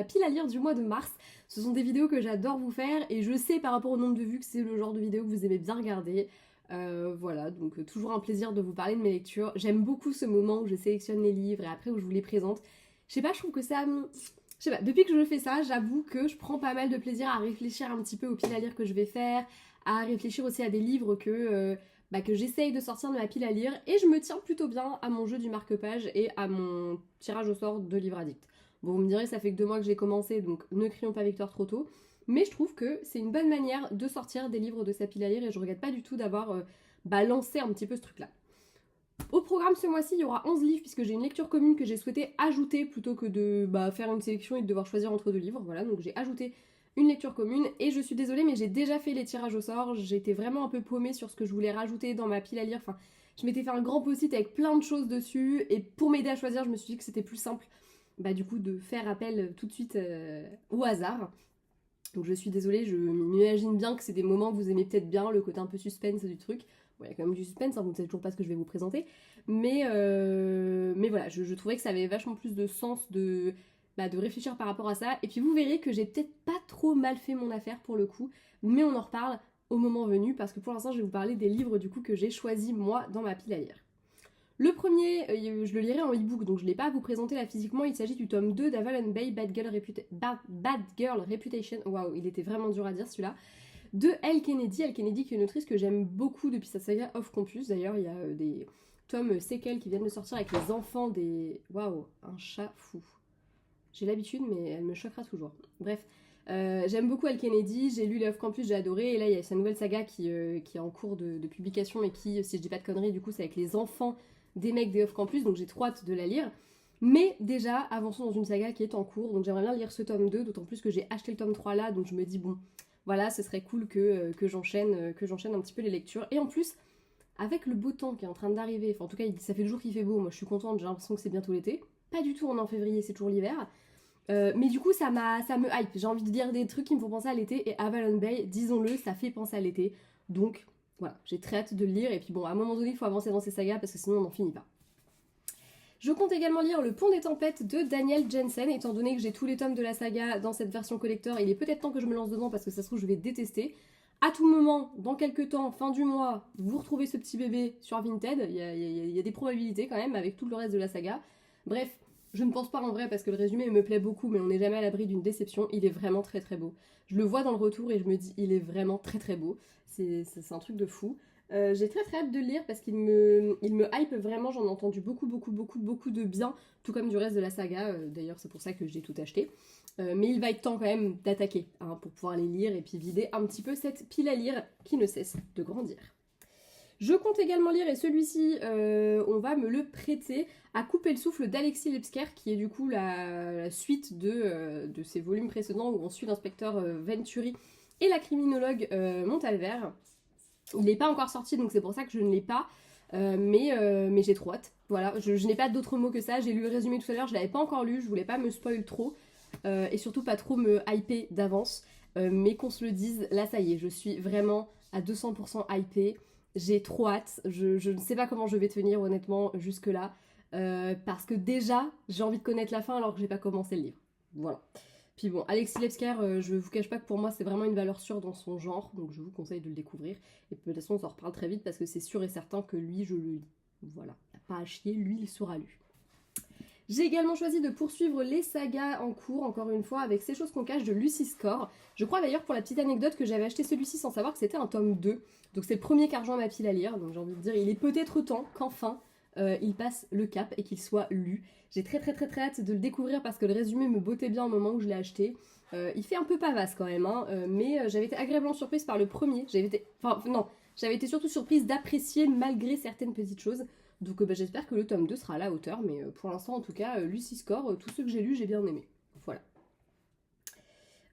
ma pile à lire du mois de mars. Ce sont des vidéos que j'adore vous faire et je sais par rapport au nombre de vues que c'est le genre de vidéo que vous aimez bien regarder. Voilà, donc toujours un plaisir de vous parler de mes lectures. J'aime beaucoup ce moment où je sélectionne les livres et après où je vous les présente. Je sais pas, je trouve que ça... Je sais pas, depuis que je fais ça, j'avoue que je prends pas mal de plaisir à réfléchir un petit peu aux piles à lire que je vais faire, à réfléchir aussi à des livres que j'essaye de sortir de ma pile à lire, et je me tiens plutôt bien à mon jeu du marque-page et à mon tirage au sort de livre addict. Bon, vous me direz, ça fait que 2 mois que j'ai commencé, donc ne crions pas victoire trop tôt, mais je trouve que c'est une bonne manière de sortir des livres de sa pile à lire, et je regrette pas du tout d'avoir lancé un petit peu ce truc-là. Au programme ce mois-ci, il y aura 11 livres puisque j'ai une lecture commune que j'ai souhaité ajouter plutôt que de faire une sélection et de devoir choisir entre 2 livres. Voilà, donc j'ai ajouté une lecture commune et je suis désolée mais j'ai déjà fait les tirages au sort. J'étais vraiment un peu paumée sur ce que je voulais rajouter dans ma pile à lire. Enfin, je m'étais fait un grand post-it avec plein de choses dessus et pour m'aider à choisir, je me suis dit que c'était plus simple du coup de faire appel tout de suite au hasard. Donc je suis désolée, je m'imagine bien que c'est des moments que vous aimez peut-être bien, le côté un peu suspense du truc. Bon, il y a quand même du suspense, hein, vous ne savez toujours pas ce que je vais vous présenter. Mais voilà, je trouvais que ça avait vachement plus de sens de réfléchir par rapport à ça. Et puis vous verrez que j'ai peut-être pas trop mal fait mon affaire pour le coup, mais on en reparle au moment venu, parce que pour l'instant je vais vous parler des livres du coup que j'ai choisis moi dans ma pile à lire. Le premier, je le lirai en e-book, donc je ne l'ai pas à vous présenter là physiquement. Il s'agit du tome 2 d'Avalon Bay, Bad Girl Reputation. Waouh, il était vraiment dur à dire celui-là. De Elle Kennedy. Elle Kennedy, qui est une autrice que j'aime beaucoup depuis sa saga Off Campus. D'ailleurs, il y a des tomes séquelles qui viennent de sortir avec les enfants des... Waouh, un chat fou. J'ai l'habitude, mais elle me choquera toujours. Bref, j'aime beaucoup Elle Kennedy, j'ai lu les Off Campus, j'ai adoré, et là il y a sa nouvelle saga qui est en cours de publication, et qui, si je dis pas de conneries, du coup c'est avec les enfants des mecs des Off Campus, donc j'ai trop hâte de la lire. Mais déjà, avançons dans une saga qui est en cours, donc j'aimerais bien lire ce tome 2, d'autant plus que j'ai acheté le tome 3 là, donc je me dis bon, voilà, ce serait cool que j'enchaîne un petit peu les lectures. Et en plus, avec le beau temps qui est en train d'arriver, enfin en tout cas ça fait 2 jours qu'il fait beau, moi je suis contente, j'ai l'impression que c'est bientôt l'été. Pas du tout, on est en février, c'est toujours l'hiver. Mais du coup, ça me hype. J'ai envie de lire des trucs qui me font penser à l'été. Et Avalon Bay, disons-le, ça fait penser à l'été. Donc, voilà, j'ai très hâte de le lire. Et puis bon, à un moment donné, il faut avancer dans ces sagas parce que sinon, on n'en finit pas. Je compte également lire Le Pont des Tempêtes de Daniel Jensen. Étant donné que j'ai tous les tomes de la saga dans cette version collector, il est peut-être temps que je me lance dedans parce que ça se trouve, je vais détester. À tout moment, dans quelques temps, fin du mois, vous retrouvez ce petit bébé sur Vinted. Il y a des probabilités quand même avec tout le reste de la saga. Bref, je ne pense pas en vrai parce que le résumé me plaît beaucoup, mais on n'est jamais à l'abri d'une déception. Il est vraiment très très beau. Je le vois dans le retour et je me dis, il est vraiment très très beau. C'est un truc de fou. J'ai très très hâte de le lire parce qu'il me hype vraiment. J'en ai entendu beaucoup de bien, tout comme du reste de la saga. D'ailleurs, c'est pour ça que j'ai tout acheté. Mais il va être temps quand même d'attaquer pour pouvoir les lire et puis vider un petit peu cette pile à lire qui ne cesse de grandir. Je compte également lire, et celui-ci, on va me le prêter, À couper le souffle d'Alexis Lebsker, qui est du coup la suite de ses volumes précédents où on suit l'inspecteur Venturi et la criminologue Montalver. Il n'est pas encore sorti, donc c'est pour ça que je ne l'ai pas, mais j'ai trop hâte. Voilà, je n'ai pas d'autres mots que ça. J'ai lu le résumé tout à l'heure, je ne l'avais pas encore lu, je voulais pas me spoil trop, et surtout pas trop me hyper d'avance. Mais qu'on se le dise, là ça y est, je suis vraiment à 200% hypée. J'ai trop hâte, je ne sais pas comment je vais tenir honnêtement jusque-là, parce que déjà, j'ai envie de connaître la fin alors que j'ai pas commencé le livre. Voilà. Puis bon, Alexis Lebsker, je vous cache pas que pour moi c'est vraiment une valeur sûre dans son genre, donc je vous conseille de le découvrir. Et de toute façon on s'en reparle très vite parce que c'est sûr et certain que lui je le lis. Voilà, y a pas à chier, lui il sera lu. J'ai également choisi de poursuivre les sagas en cours, encore une fois, avec Ces choses qu'on cache de Lucy Score. Je crois d'ailleurs, pour la petite anecdote, que j'avais acheté celui-ci sans savoir que c'était un tome 2. Donc c'est le premier qui a rejoint ma pile à lire. Donc j'ai envie de dire, il est peut-être temps qu'enfin il passe le cap et qu'il soit lu. J'ai très hâte de le découvrir parce que le résumé me bottait bien au moment où je l'ai acheté. Il fait un peu pavasse quand même, mais j'avais été agréablement surprise par le premier. J'avais été surtout surprise d'apprécier malgré certaines petites choses. Donc j'espère que le tome 2 sera à la hauteur, mais pour l'instant en tout cas, Lucy Score, tous ceux que j'ai lus, j'ai bien aimé. Voilà.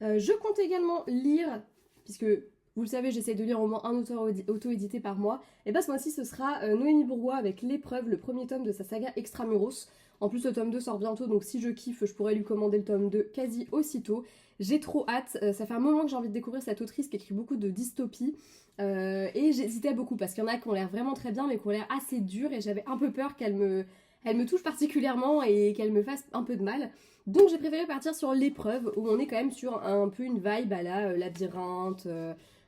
Je compte également lire, puisque vous le savez, j'essaie de lire au moins un auteur auto-édité par mois, et ce mois-ci ce sera Noémie Bourgois avec L'épreuve, le premier tome de sa saga Extramuros. En plus le tome 2 sort bientôt, donc si je kiffe, je pourrais lui commander le tome 2 quasi aussitôt. J'ai trop hâte, ça fait un moment que j'ai envie de découvrir cette autrice qui écrit beaucoup de dystopie. Et j'hésitais beaucoup parce qu'il y en a qui ont l'air vraiment très bien mais qui ont l'air assez durs et j'avais un peu peur qu'elle me elle me touche particulièrement et qu'elle me fasse un peu de mal. Donc j'ai préféré partir sur l'épreuve où on est quand même sur un peu une vibe à la labyrinthe,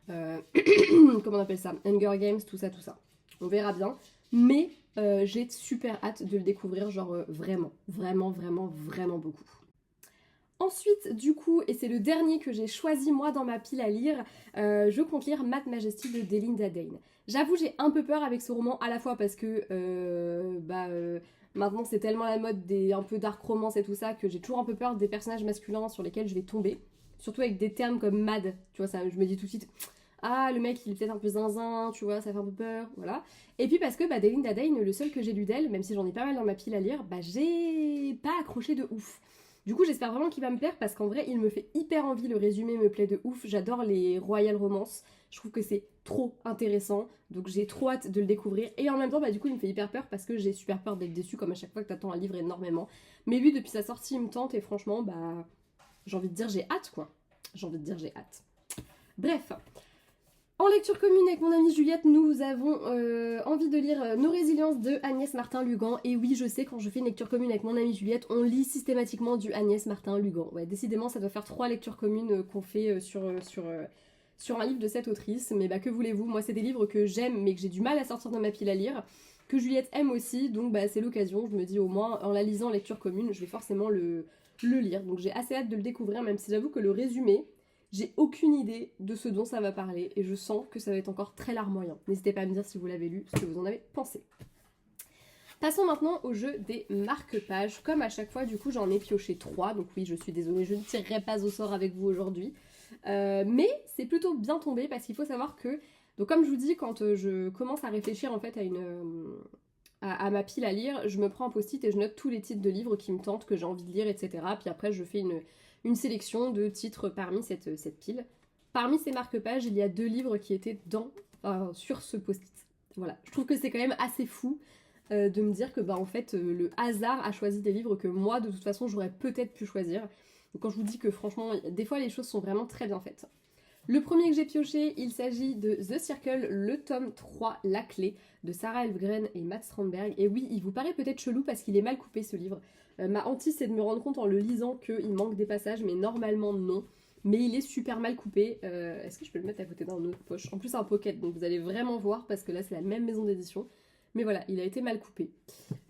comment on appelle ça, Hunger Games, tout ça, tout ça. On verra bien. Mais j'ai super hâte de le découvrir, genre vraiment, vraiment, vraiment, vraiment beaucoup. Ensuite, du coup, et c'est le dernier que j'ai choisi moi dans ma pile à lire, je compte lire Mad Majesty de Delinda Dane. J'avoue, j'ai un peu peur avec ce roman, à la fois parce que maintenant c'est tellement la mode des un peu dark romance et tout ça que j'ai toujours un peu peur des personnages masculins sur lesquels je vais tomber. Surtout avec des termes comme mad, tu vois, ça, je me dis tout de suite, ah le mec il est peut-être un peu zinzin, tu vois, ça fait un peu peur, voilà. Et puis parce que Delinda Dane, le seul que j'ai lu d'elle, même si j'en ai pas mal dans ma pile à lire, j'ai pas accroché de ouf. Du coup, j'espère vraiment qu'il va me plaire parce qu'en vrai, il me fait hyper envie. Le résumé me plaît de ouf. J'adore les royal romances. Je trouve que c'est trop intéressant. Donc, j'ai trop hâte de le découvrir. Et en même temps, du coup, il me fait hyper peur parce que j'ai super peur d'être déçue, comme à chaque fois que t'attends un livre énormément. Mais lui, depuis sa sortie, il me tente et franchement, j'ai envie de dire j'ai hâte, quoi. J'ai envie de dire j'ai hâte. Bref. En lecture commune avec mon amie Juliette, nous avons envie de lire Nos résiliences de Agnès Martin-Lugan. Et oui, je sais, quand je fais une lecture commune avec mon amie Juliette, on lit systématiquement du Agnès Martin-Lugan. Ouais, décidément, ça doit faire 3 lectures communes qu'on fait sur un livre de cette autrice. Mais que voulez-vous, moi c'est des livres que j'aime mais que j'ai du mal à sortir de ma pile à lire, que Juliette aime aussi, donc c'est l'occasion. Je me dis au moins, en la lisant en lecture commune, je vais forcément le lire. Donc j'ai assez hâte de le découvrir, même si j'avoue que le résumé... J'ai aucune idée de ce dont ça va parler et je sens que ça va être encore très larmoyant. N'hésitez pas à me dire si vous l'avez lu, ce que vous en avez pensé. Passons maintenant au jeu des marque-pages. Comme à chaque fois, du coup, j'en ai pioché 3. Donc oui, je suis désolée, je ne tirerai pas au sort avec vous aujourd'hui. Mais c'est plutôt bien tombé parce qu'il faut savoir que... Donc comme je vous dis, quand je commence à réfléchir en fait à ma pile à lire, je me prends un post-it et je note tous les titres de livres qui me tentent, que j'ai envie de lire, etc. Puis après, je fais une sélection de titres parmi cette pile. Parmi ces marque-pages, il y a 2 livres qui étaient sur ce post-it. Voilà, je trouve que c'est quand même assez fou de me dire que en fait, le hasard a choisi des livres que moi, de toute façon, j'aurais peut-être pu choisir. Donc quand je vous dis que franchement, des fois, les choses sont vraiment très bien faites. Le premier que j'ai pioché, il s'agit de The Circle, le tome 3, La Clé, de Sarah Elvgren et Matt Strandberg. Et oui, il vous paraît peut-être chelou parce qu'il est mal coupé ce livre. Ma hantise, c'est de me rendre compte en le lisant qu'il manque des passages, mais normalement non. Mais il est super mal coupé. Est-ce que je peux le mettre à côté d'un autre poche? En plus, c'est un pocket, donc vous allez vraiment voir parce que là, c'est la même maison d'édition. Mais voilà, il a été mal coupé.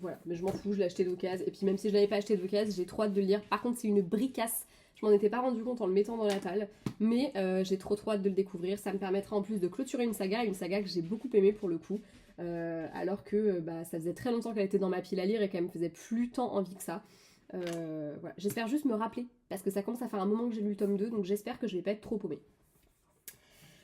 Voilà, mais je m'en fous, je l'ai acheté d'occasion. Et puis même si je l'avais pas acheté d'occasion, j'ai trop hâte de le lire. Par contre, c'est une bricasse. Je m'en étais pas rendu compte en le mettant dans la talle, mais j'ai trop hâte de le découvrir. Ça me permettra en plus de clôturer une saga que j'ai beaucoup aimée pour le coup, alors que ça faisait très longtemps qu'elle était dans ma pile à lire et qu'elle me faisait plus tant envie que ça. Voilà. J'espère juste me rappeler, parce que ça commence à faire un moment que j'ai lu le tome 2, donc j'espère que je vais pas être trop paumée.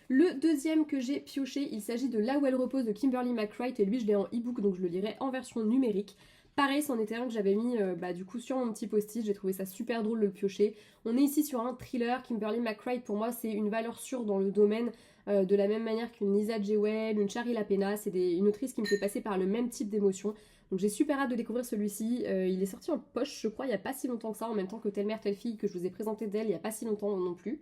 Le deuxième que j'ai pioché, il s'agit de Là où elle repose de Kimberly McWright, et lui je l'ai en e-book, donc je le lirai en version numérique. Pareil, c'en était un que j'avais mis du coup sur mon petit post-it, j'ai trouvé ça super drôle de le piocher. On est ici sur un thriller. Kimberly McWright pour moi c'est une valeur sûre dans le domaine, de la même manière qu'une Lisa Jewell, une Shari Lapena, c'est une autrice qui me fait passer par le même type d'émotion. Donc j'ai super hâte de découvrir celui-ci. Il est sorti en poche je crois il n'y a pas si longtemps que ça, en même temps que Telle mère telle fille que je vous ai présenté d'elle il n'y a pas si longtemps non plus.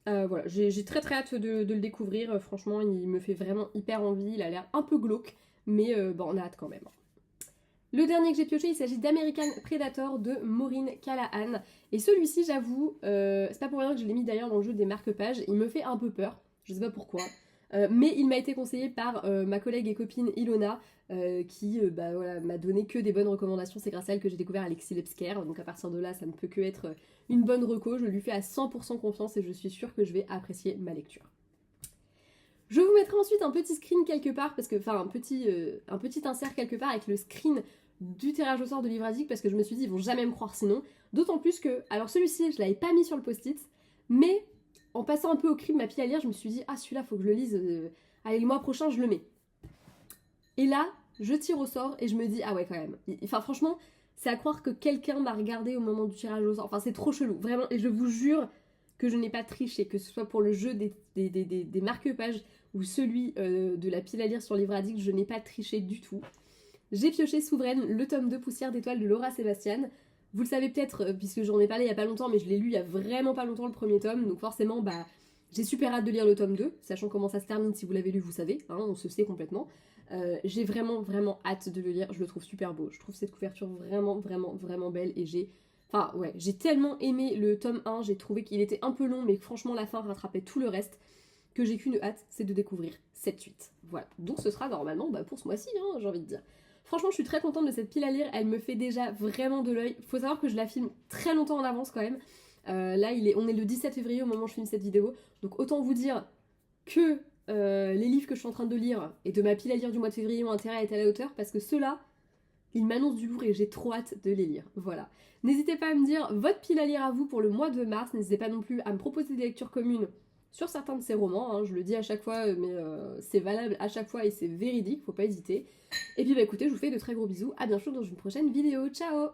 Voilà, j'ai très hâte de le découvrir. Franchement il me fait vraiment hyper envie, il a l'air un peu glauque, mais on a hâte quand même. Le dernier que j'ai pioché, il s'agit d'American Predator de Maureen Callahan. Et celui-ci, j'avoue, c'est pas pour rien que je l'ai mis d'ailleurs dans le jeu des marque-pages, il me fait un peu peur, je sais pas pourquoi. Mais il m'a été conseillé par ma collègue et copine Ilona, qui m'a donné que des bonnes recommandations. C'est grâce à elle que j'ai découvert Alexis Lebsker. Donc à partir de là, ça ne peut que être une bonne reco. Je lui fais à 100% confiance et je suis sûre que je vais apprécier ma lecture. Je vous mettrai ensuite un petit screen quelque part, un petit insert quelque part avec le screen du tirage au sort de Livre Addict, parce que je me suis dit ils vont jamais me croire sinon. D'autant plus que, alors celui-ci je l'avais pas mis sur le post-it, mais en passant un peu au cri de ma pile à lire, je me suis dit ah celui-là faut que je le lise, allez le mois prochain je le mets. Et là je tire au sort et je me dis ah ouais quand même. Enfin franchement c'est à croire que quelqu'un m'a regardé au moment du tirage au sort, enfin c'est trop chelou vraiment, et je vous jure que je n'ai pas triché, que ce soit pour le jeu des marque-pages ou celui de la pile à lire sur Livre Addict, je n'ai pas triché du tout. J'ai pioché Souveraine, le tome 2 Poussière d'étoiles de Laura Sébastien. Vous le savez peut-être, puisque j'en ai parlé il y a pas longtemps, mais je l'ai lu il y a vraiment pas longtemps le premier tome, donc forcément j'ai super hâte de lire le tome 2, sachant comment ça se termine. Si vous l'avez lu, vous savez, hein, on se sait complètement. J'ai vraiment hâte de le lire, je le trouve super beau, je trouve cette couverture vraiment belle et j'ai tellement aimé le tome 1, j'ai trouvé qu'il était un peu long mais franchement la fin rattrapait tout le reste, que j'ai qu'une hâte, c'est de découvrir cette suite. Voilà, donc ce sera normalement pour ce mois-ci, hein, j'ai envie de dire. Franchement, je suis très contente de cette pile à lire, elle me fait déjà vraiment de l'œil. Faut savoir que je la filme très longtemps en avance quand même. Là, on est le 17 février au moment où je filme cette vidéo, donc autant vous dire que les livres que je suis en train de lire et de ma pile à lire du mois de février ont intérêt à être à la hauteur, parce que ceux-là, ils m'annoncent du lourd et j'ai trop hâte de les lire. Voilà. N'hésitez pas à me dire votre pile à lire à vous pour le mois de mars, n'hésitez pas non plus à me proposer des lectures communes sur certains de ces romans, hein. Je le dis à chaque fois, mais c'est valable à chaque fois et c'est véridique, faut pas hésiter. Et puis écoutez, je vous fais de très gros bisous, à bientôt dans une prochaine vidéo, ciao!